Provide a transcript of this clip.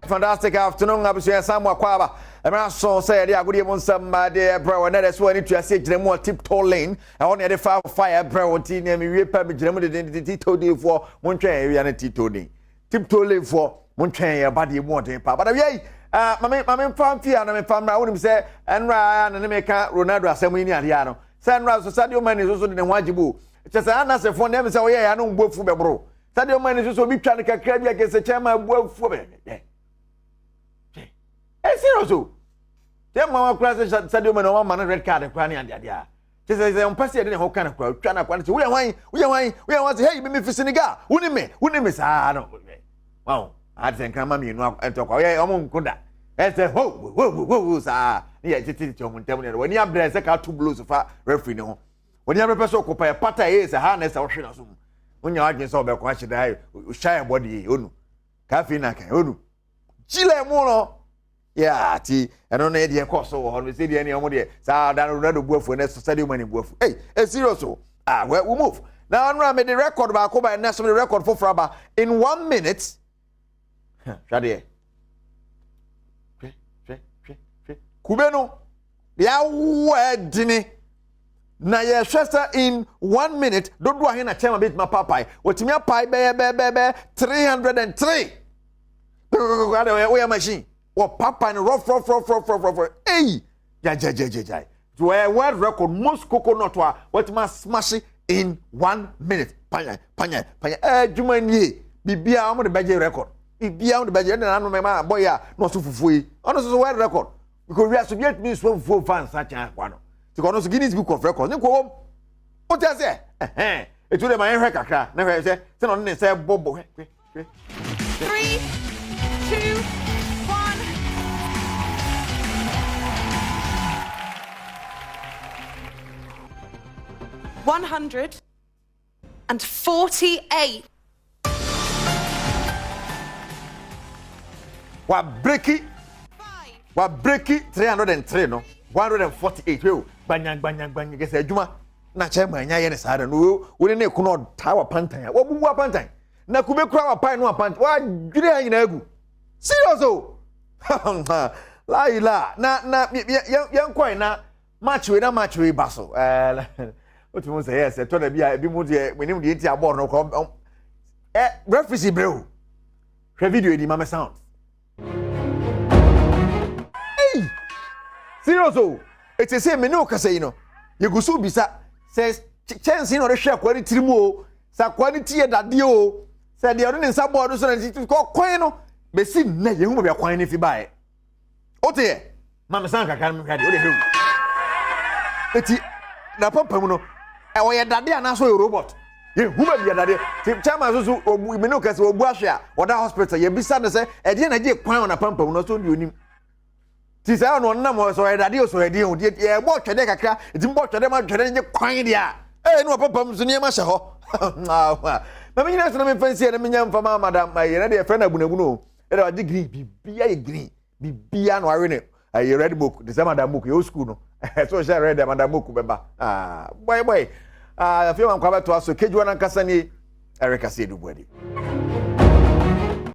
Fantastic afternoon, Abusia Samuel Kwaba. I'm so say the agudi mon some de bro and that's when it to say more tiptoe lane. I only had a fire bro team me we pa me jemu de tito de for mon train we na tito de. Tiptoe lane for mon train ya body mo den pa. But yeah, mama fam fia na me fam ra wonim say enra na me ka Ronaldo asemu ni ade no. Say enra so Sadio Mane so de ho agibu. Che say na se fo dem say oye ya no mbofu be bro. Sadio Mane so bi twa ne kakra bi akese chama bofu be. Seriously. Tell Mama Class Sadio Mane one man red card and cranny and dia. She says I'm passing the whole kind of crowd. Trying to quality. We are want hey me for Senegal. Wouldn't me no. Wow. I think I'm me no and talk. Yeah, I'm kunda. I say whoa sir. Yeah, it's your mun tell me when you have the second two blues of referee no. When you have a person occupy a pattern is a harness or shit. When you argue so be question die shy body onu. Cafe na kan onu. Chile mo. Yeah, ti eno na dey course so ho we say dey any omo dey sa dan Ronaldo buafu na Sadio Mane buafu. Hey, serious so. We move. Now I'm me the record ba ko ba na so the record for Fraba in 1 minute. Shade. Kubeno ya wedini na ye shesta in 1 minute do do ahe na chema bit ma papai. Wotimi apai be 303. We are machine. Or papa and rough. Hey, ja. So a world record most coconut what must smash it in 1 minute. Panya. Jumani, Bibia on the budget record. Bibia on the budget, and I know my boy, not so free. Honestly, world record because we are to get me so full fans such as one. To go to Guinness Book of Records. What I say? It told my record. Never say, send on the say Bobo. 3, 2, 148. Wa breaki 303 no 148 yo banyang gese adwuma na chairman nya ye ne saada no we ne kuno tawa pantan wo bubu pantan na kube kura wa pan no pantan wa dwire anyina agu serious o la ila na yan kwai na match we baso what you say yes to na bia bi mu de menim de ntia board no ko referee breu hwe video di mama sound hey serious o it say me no kasa yi no ye gusu bisa says chance no re hwe kwani tirimu o sa kwani tie dade o say de ne nsa board so na ko kwan no be si na ye hu be kwan ni fi bae ote mama sound kakara me hwade o de hewu eti na papa mu no oye dade anaso e robot ye huma bi dade chama so obu me no kase obu ahwe a oda hospital ye bisa ne se e de na je kwan na pampa no so ndi onim ti say no na mo so e dade o so e de o de e bo twede kakra ti bo twede ma twede je kwan dia no papa mu so ne ma hye ho ma me nyina so na me fancy na me nya mfa ma madam ye na de friend abunabu no e da de green bibia ye green bibia no are ne ye red book the same madam book your school no so share red madam book beba boy I feel I'm quite to ask so kejuana nkasa ni Erica Sedu Bwedi.